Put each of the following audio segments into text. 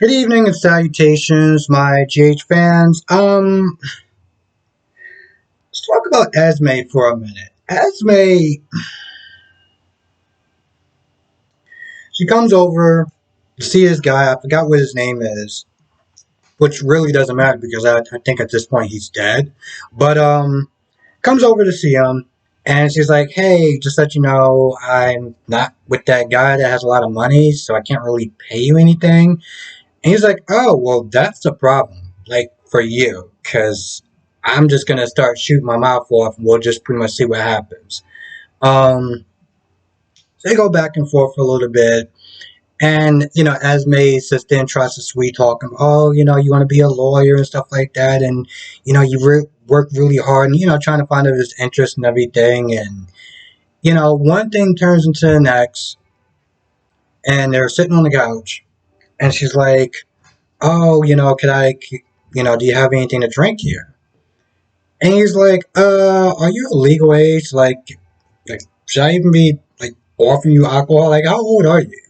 Good evening and salutations, my GH fans. Let's talk about Esme for a minute. Esme, she comes over to see this guy. I forgot what his name is, which really doesn't matter because I think at this point he's dead. But comes over to see him, and she's like, "Hey, just let you know, I'm not with that guy that has a lot of money, so I can't really pay you anything." And he's like, "Oh, well, that's the problem, like, for you, because I'm just going to start shooting my mouth off and we'll just pretty much see what happens." Um, so they go back and forth for a little bit. And, Esme sits there and tries to sweet talk him. "Oh, you want to be a lawyer and stuff like that. And, work really hard and, trying to find out his interest and everything. And, one thing turns into the next. And they're sitting on the couch. And she's like, "Oh, do you have anything to drink here?" And he's like, "Are you a legal age? Like, should I even be, like, offering you alcohol? Like, how old are you?"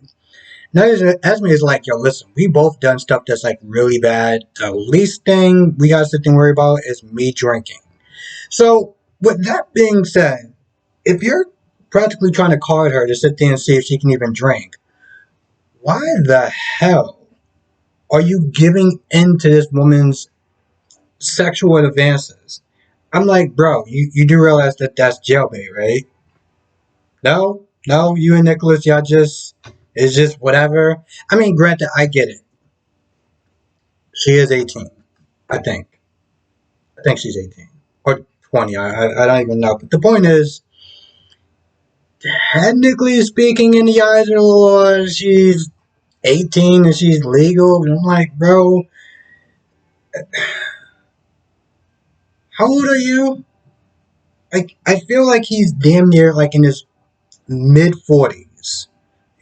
Now, Esme is like, "Yo, listen, we both done stuff that's, like, really bad. The least thing we gotta sit and worry about is me drinking." So, with that being said, if you're practically trying to card her to sit there and see if she can even drink, why the hell are you giving in to this woman's sexual advances? I'm like, bro, you do realize that that's jailbait, right? No, no, you and Nicholas, y'all it's just whatever. I mean, granted, I get it. She is 18, I think. I think she's 18 or 20. I don't even know. But the point is, technically speaking, in the eyes of the law, she's 18 and she's legal. And I'm like, bro, how old are you? Like, I feel like he's damn near like in his mid 40s.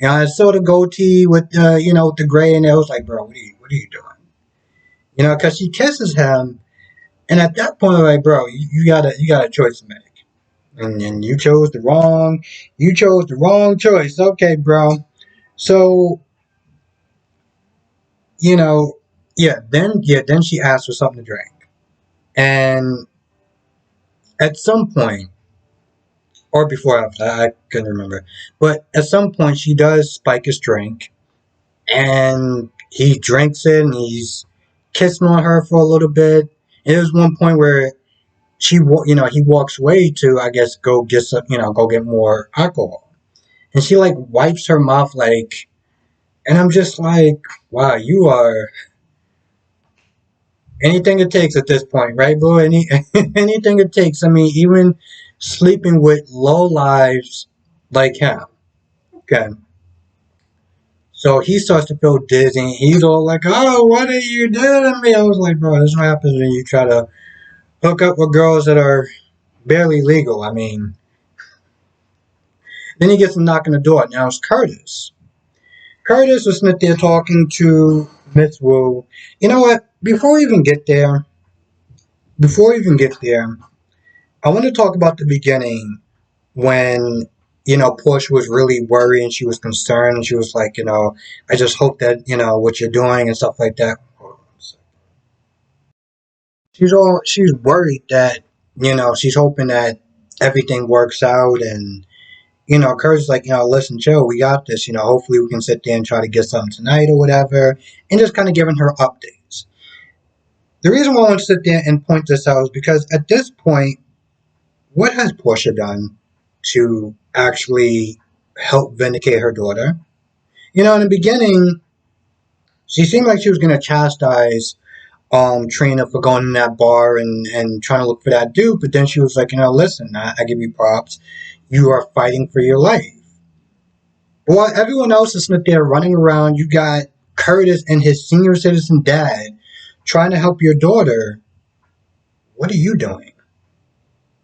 I saw the goatee with with the gray, and it was like, bro, what are you doing? Because she kisses him, and at that point, I'm like, bro, you got a choice to make, and you chose the wrong choice. Okay, bro. So you know, then she asked for something to drink, and at some point, or before after, I couldn't remember, but at some point, she does spike his drink, and he drinks it and he's kissing on her for a little bit. And there's one point where he walks away to, I guess, go get some, go get more alcohol. And she like wipes her mouth like, and I'm just like, wow, you are anything it takes at this point, right, boo? Anything it takes. I mean, even sleeping with low lives like him. Okay. So he starts to feel dizzy. He's all like, "Oh, what are you doing to me?" I was like, bro, this is what happens when you try to hook up with girls that are barely legal. I mean, then he gets a knock on the door. Now it's Curtis. Curtis was sitting there talking to Miss Wu. You know what? Before we even get there, I want to talk about the beginning when Porsha was really worried and she was concerned and she was like, "I just hope that what you're doing and stuff like that." Hold on a second. She's worried that she's hoping that everything works out, and Kurt's like, "Listen, Joe, we got this. Hopefully we can sit there and try to get something tonight or whatever," and just kind of giving her updates. The reason why I want to sit there and point this out is because at this point, what has Porsha done to actually help vindicate her daughter? In the beginning, she seemed like she was going to chastise Trina for going in that bar and trying to look for that dude, but then she was like, "Listen, I give you props. You are fighting for your life." But while everyone else is sitting there running around, you got Curtis and his senior citizen dad trying to help your daughter. What are you doing?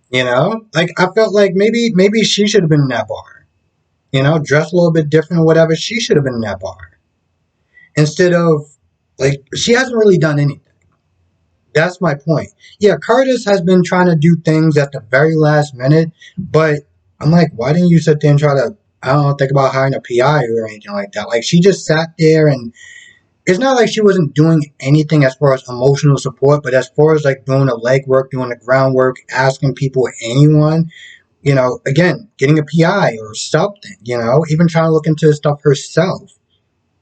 Like, I felt like maybe she should have been in that bar. Dressed a little bit different or whatever. She should have been in that bar instead of, like, she hasn't really done anything. That's my point. Yeah, Curtis has been trying to do things at the very last minute, but I'm like, why didn't you sit there and try to, I don't know, think about hiring a PI or anything like that? Like, she just sat there and it's not like she wasn't doing anything as far as emotional support, but as far as like doing the legwork, doing the groundwork, asking people, anyone, again, getting a PI or something, even trying to look into stuff herself.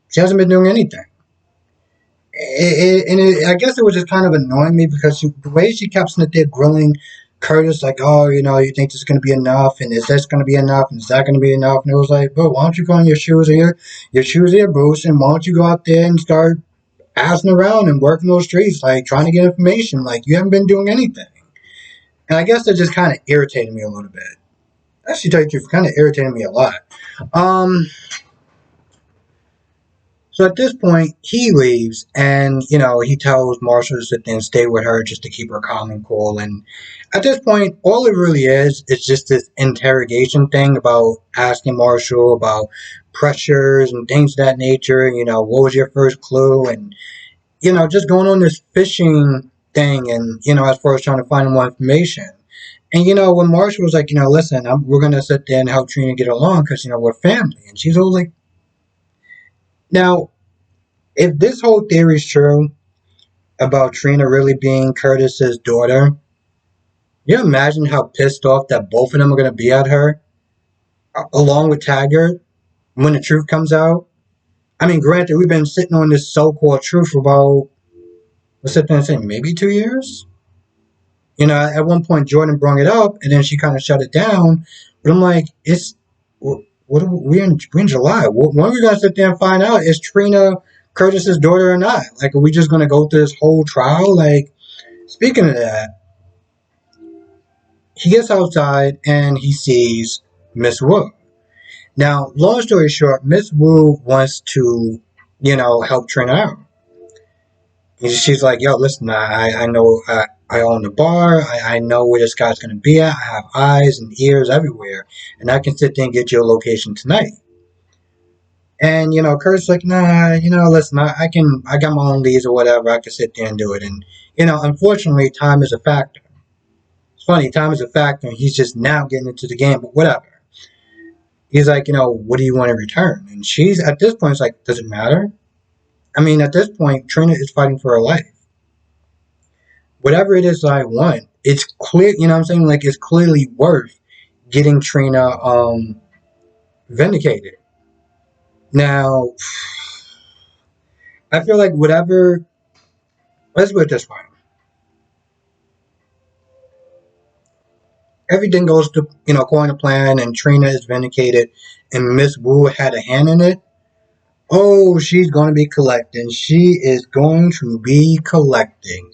She hasn't been doing anything. I guess it was just kind of annoying me because the way she kept sitting there grilling Curtis, like, oh, you think this is going to be enough, and is this going to be enough, and is that going to be enough? And it was like, bro, why don't you go on your shoes here, boots, and why don't you go out there and start asking around and working those streets, like trying to get information, like you haven't been doing anything. And I guess that just kind of irritated me a little bit. Actually, tell you the truth, kind of irritated me a lot. Um, So at this point, he leaves and, he tells Marsha to sit there and stay with her just to keep her calm and cool. And at this point, all it really is just this interrogation thing about asking Marshall about pressures and things of that nature. What was your first clue? And, just going on this fishing thing and, as far as trying to find more information. And, when Marshall was like, listen, we're going to sit there and help Trina get along because, we're family. And she's all like, now, if this whole theory is true about Trina really being Curtis's daughter, you imagine how pissed off that both of them are going to be at her, along with Taggart, when the truth comes out? I mean, granted, we've been sitting on this so-called truth for about, let's sit there and say, maybe 2 years? At one point, Jordan brought it up, and then she kind of shut it down. But I'm like, we're in July. When are we going to sit there and find out? Is Trina Curtis's daughter or not? Like, are we just going to go through this whole trial? Like, speaking of that, he gets outside and he sees Miss Wu. Now, long story short, Miss Wu wants to, help Trina out. She's like, yo, listen, I know I own the bar. I know where this guy's going to be at. I have eyes and ears everywhere. And I can sit there and get you a location tonight. And, Kurt's like, nah, listen, I got my own leads or whatever. I can sit there and do it. And, unfortunately, time is a factor. It's funny, time is a factor. And he's just now getting into the game, but whatever. He's like, what do you want in return? And she's, at this point, it's like, does it matter? I mean, at this point, Trina is fighting for her life. Whatever it is that I want, it's clear, what I'm saying? Like, it's clearly worth getting Trina vindicated. Now, I feel like whatever, let's put it this way. Everything goes to, according to plan, and Trina is vindicated, and Miss Wu had a hand in it. Oh, she's going to be collecting. She is going to be collecting.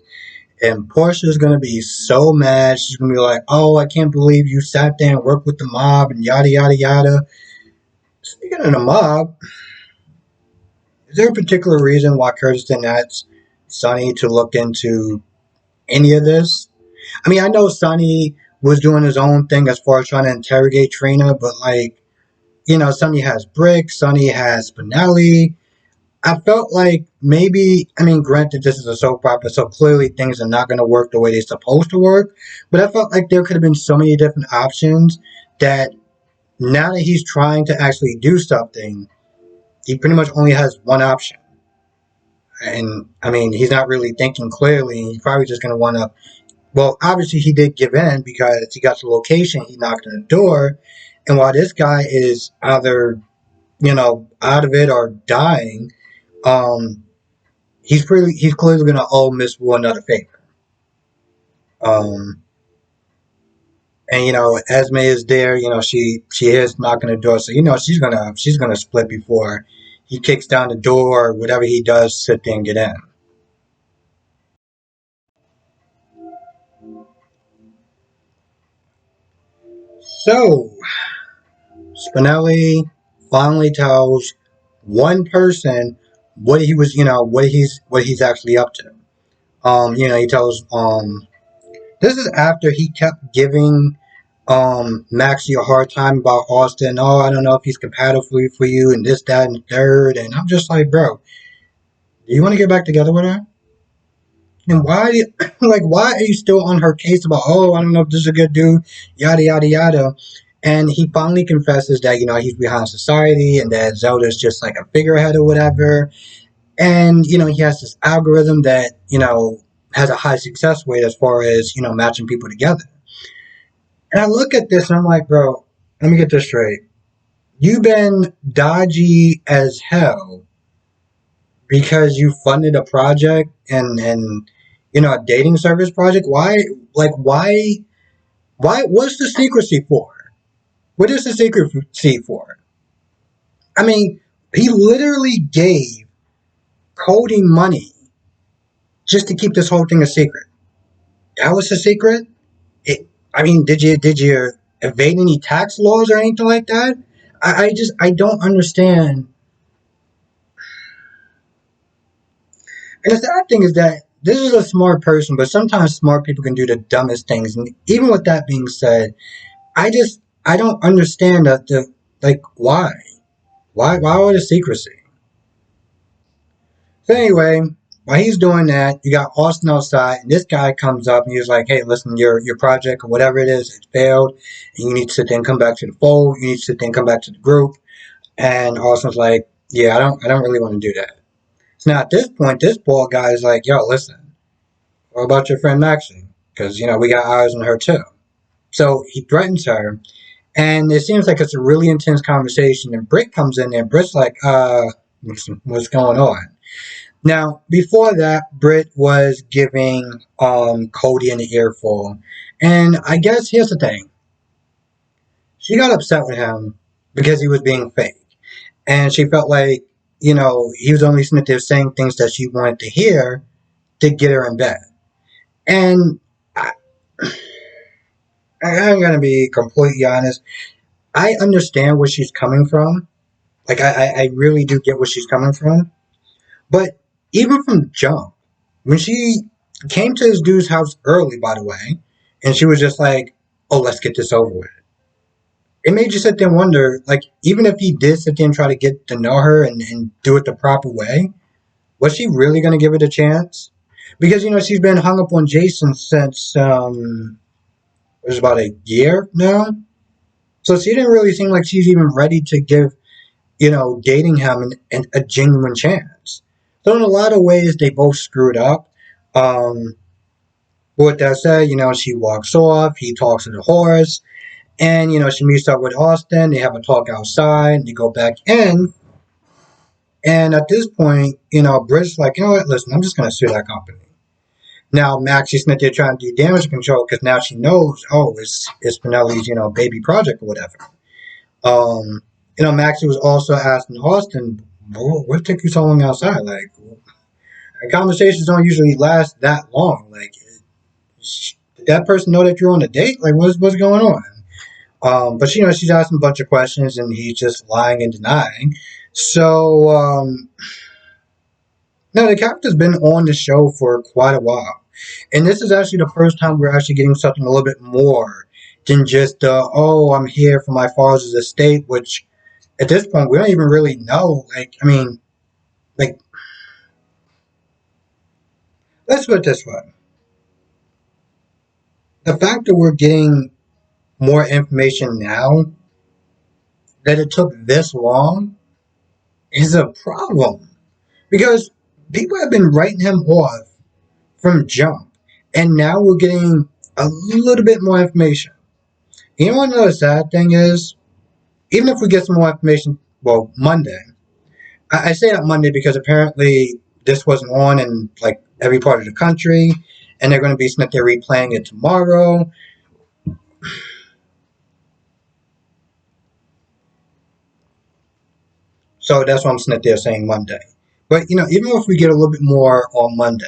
And Porsha is going to be so mad. She's going to be like, oh, I can't believe you sat there and worked with the mob and yada, yada, yada. Speaking of the mob, is there a particular reason why Curtis didn't ask Sonny to look into any of this? I mean, I know Sonny was doing his own thing as far as trying to interrogate Trina, but Sonny has Britt, Sonny has Spinelli. I felt like maybe, I mean, granted, this is a soap opera, so clearly things are not going to work the way they're supposed to work, but I felt like there could have been so many different options that now that he's trying to actually do something, he pretty much only has one option. And, I mean, he's not really thinking clearly. He's probably just going to want to, well, obviously he did give in because he got the location, he knocked on the door, and while this guy is either, out of it or dying, he's clearly going to owe Miss Wu another favor. And Esme is there. She is knocking the door, so she's gonna split before he kicks down the door or whatever he does. Sit there and get in. So Spinelli finally tells one person what he was, what he's actually up to. He tells this is after he kept giving Maxie a hard time about Austin. Oh, I don't know if he's compatible for you and this, that, and the third. And I'm just like, bro, do you want to get back together with her? And why, why are you still on her case about, oh, I don't know if this is a good dude, yada, yada, yada. And he finally confesses that, he's behind society and that Zelda's just like a figurehead or whatever. And, he has this algorithm that, has a high success rate as far as, matching people together. And I look at this and I'm like, bro, let me get this straight. You've been dodgy as hell because you funded a project and a dating service project. Why what's the secrecy for? What is the secrecy for? I mean, he literally gave Cody money just to keep this whole thing a secret. That was the secret? I mean, did you evade any tax laws or anything like that? I don't understand. And the sad thing is that this is a smart person, but sometimes smart people can do the dumbest things. And even with that being said, I don't understand the like why all the secrecy. So anyway, while he's doing that, you got Austin outside, and this guy comes up and he's like, "Hey, listen, your project or whatever it is, it failed, and you need to sit there and come back to the fold. You need to sit there and come back to the group." And Austin's like, "Yeah, I don't really want to do that." So now at this point, this bald guy is like, "Yo, listen, what about your friend Maxie? Because we got eyes on her too." So he threatens her, and it seems like it's a really intense conversation. And Britt comes in there. Britt's like, what's going on?" Now, before that, Britt was giving Cody an earful. And I guess here's the thing. She got upset with him because he was being fake. And she felt like, he was only sitting there saying things that she wanted to hear to get her in bed. And I, I'm going to be completely honest. I understand where she's coming from. Like, I really do get where she's coming from. But even from jump, when she came to this dude's house early, by the way, and she was just like, "Oh, let's get this over with." It made you sit there and wonder, like, even if he did sit there and try to get to know her and do it the proper way, was she really going to give it a chance? Because she's been hung up on Jason since it was about a year now, so she didn't really seem like she's even ready to give dating him a genuine chance. So in a lot of ways, they both screwed up. Um, with that said, she walks off. He talks to the horse, and she meets up with Austin. They have a talk outside. They go back in, and at this point, Britt's like, "You know what? Listen, I'm just gonna sue that company." Now Max is not there trying to do damage control because now she knows, oh, it's Spinelli's baby project or whatever. Maxie was also asking Austin, what took you so long outside? Like, conversations don't usually last that long. Like, did that person know that you're on a date? Like, what's going on? But she's asking a bunch of questions, and he's just lying and denying. So, now the character's been on the show for quite a while, and this is actually the first time we're actually getting something a little bit more than just, oh, I'm here for my father's estate, which at this point we don't even really know. Like, I mean, like, let's put it this way: the fact that we're getting more information now, that it took this long, is a problem because people have been writing him off from jump, and now we're getting a little bit more information. You know what another sad thing is? Even if we get some more information, well, Monday. I say that Monday because apparently this wasn't on in like every part of the country, and they're going to be sitting there replaying it tomorrow. So that's why I'm sitting there saying Monday. But even if we get a little bit more on Monday,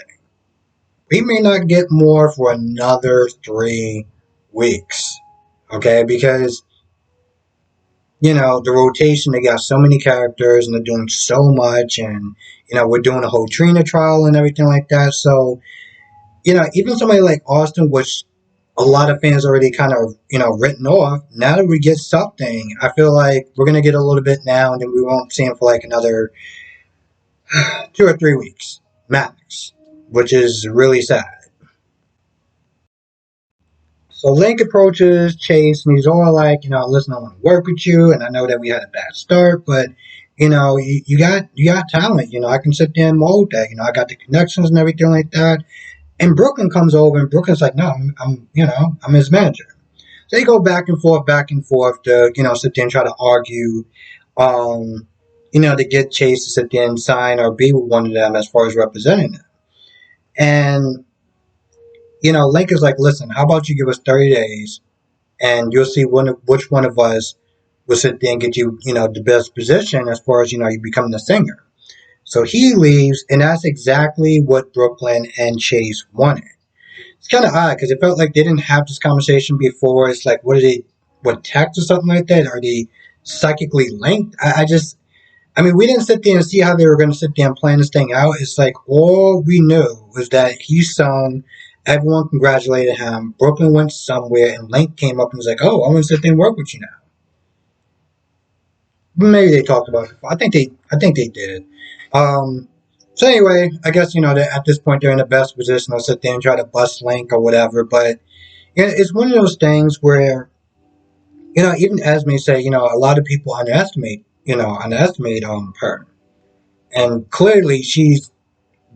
we may not get more for another 3 weeks. Okay, because the rotation, they got so many characters and they're doing so much, and we're doing a whole Trina trial and everything like that. So even somebody like Austin, which a lot of fans already kind of written off, now that we get something, I feel like we're gonna get a little bit now, and then we won't see him for like another 2 or 3 weeks max, which is really sad. So Link approaches Chase, and he's all like, "Listen, I want to work with you, and I know that we had a bad start, but you got talent. I can sit there and mold that. I got the connections and everything like that. And Brooklyn comes over, and Brooklyn's like, no, I'm his manager. So they go back and forth to, sit there and try to argue, um, to get Chase to sit there and sign or be with one of them as far as representing them. And, Link is like, listen, how about you give us 30 days and you'll see which one of us will sit there and get you, the best position as far as, you becoming the singer. So he leaves, and that's exactly what Brooklyn and Chase wanted. It's kind of odd because it felt like they didn't have this conversation before. It's like, what, text or something like that? Are they psychically linked? I mean, we didn't sit there and see how they were going to sit there and plan this thing out. It's like all we knew was that he sung, everyone congratulated him, Brooklyn went somewhere, and Link came up and was like, oh, I want to sit there and work with you now. Maybe they talked about it before. I think they did. So anyway, I guess at this point they're in the best position. They'll sit there and try to bust Link or whatever. But it's one of those things where even Esme say a lot of people underestimate her, and clearly she's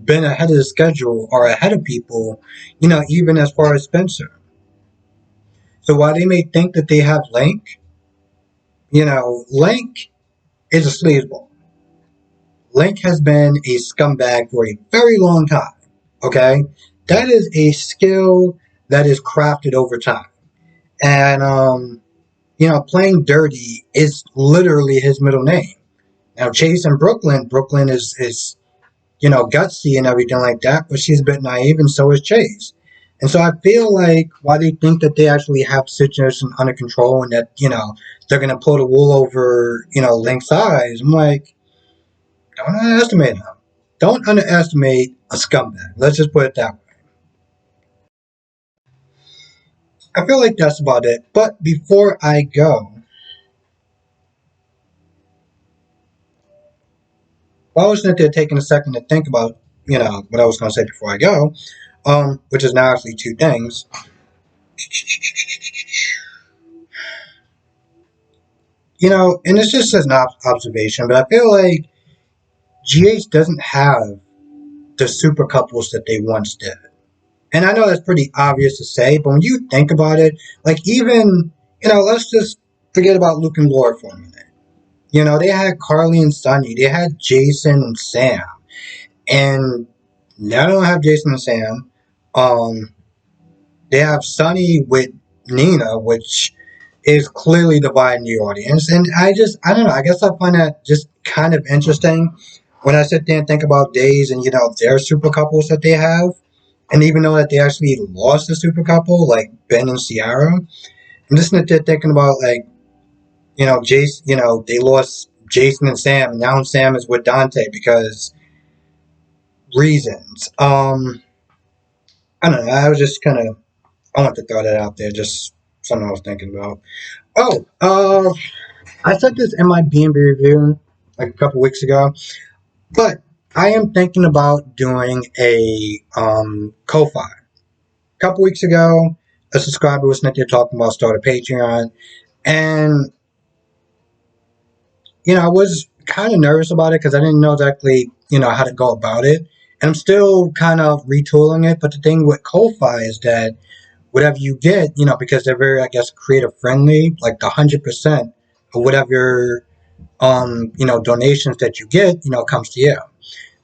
been ahead of the schedule or ahead of people. Even as far as Spencer. So while they may think that they have Link, Link is a sleazeball. Link has been a scumbag for a very long time. Okay? That is a skill that is crafted over time. And, playing dirty is literally his middle name. Now, Chase and Brooklyn is gutsy and everything like that, but she's a bit naive, and so is Chase. And so I feel like while they think that they actually have the situation under control and that, they're going to pull the wool over, Link's eyes, I'm like, don't underestimate him. Don't underestimate a scumbag. Let's just put it that way. I feel like that's about it. But before I go, I was sitting there taking a second to think about, what I was going to say before I go, which is now actually two things. And it's just an observation, but I feel like GH doesn't have the super couples that they once did. And I know that's pretty obvious to say, but when you think about it, like even, let's just forget about Luke and Laura for a minute. They had Carly and Sonny, they had Jason and Sam, and now they don't have Jason and Sam. They have Sonny with Nina, which is clearly dividing the audience. And I don't know, I guess I find that just kind of interesting when I sit there and think about Days and, their super couples that they have. And even though that they actually lost a super couple, like Ben and Ciara, I'm just sitting there thinking about, like, Jason, they lost Jason and Sam, and now Sam is with Dante because reasons. I don't know, I want to throw that out there, just something I was thinking about. Oh, I said this in my B&B review like a couple weeks ago, but I am thinking about doing a Ko-Fi. A couple weeks ago, a subscriber was there talking about start a Patreon, and I was kind of nervous about it because I didn't know exactly how to go about it, and I'm still kind of retooling it. But the thing with Ko-Fi is that whatever you get, because they're very, I guess, creative friendly, like the 100% of whatever donations that you get, comes to you.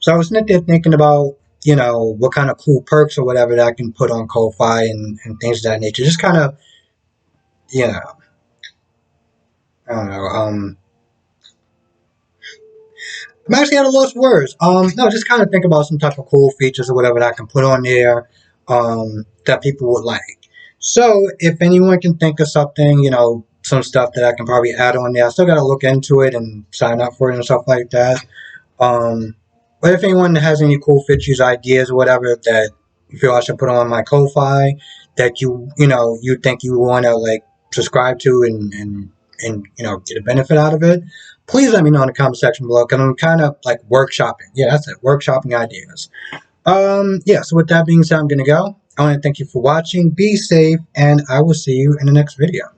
So I was sitting there thinking about, what kind of cool perks or whatever that I can put on Ko-Fi and things of that nature. Just kind of, I don't know. I'm actually at a lost words. No, just kind of think about some type of cool features or whatever that I can put on there, that people would like. So if anyone can think of something, some stuff that I can probably add on there, I still got to look into it and sign up for it and stuff like that. But if anyone has any cool features, ideas, or whatever that you feel I should put on my Ko-Fi that you think you want to like subscribe to and get a benefit out of it, please let me know in the comment section below because I'm kind of like workshopping. Yeah, that's it, workshopping ideas. Yeah, so with that being said, I'm going to go. I want to thank you for watching. Be safe, and I will see you in the next video.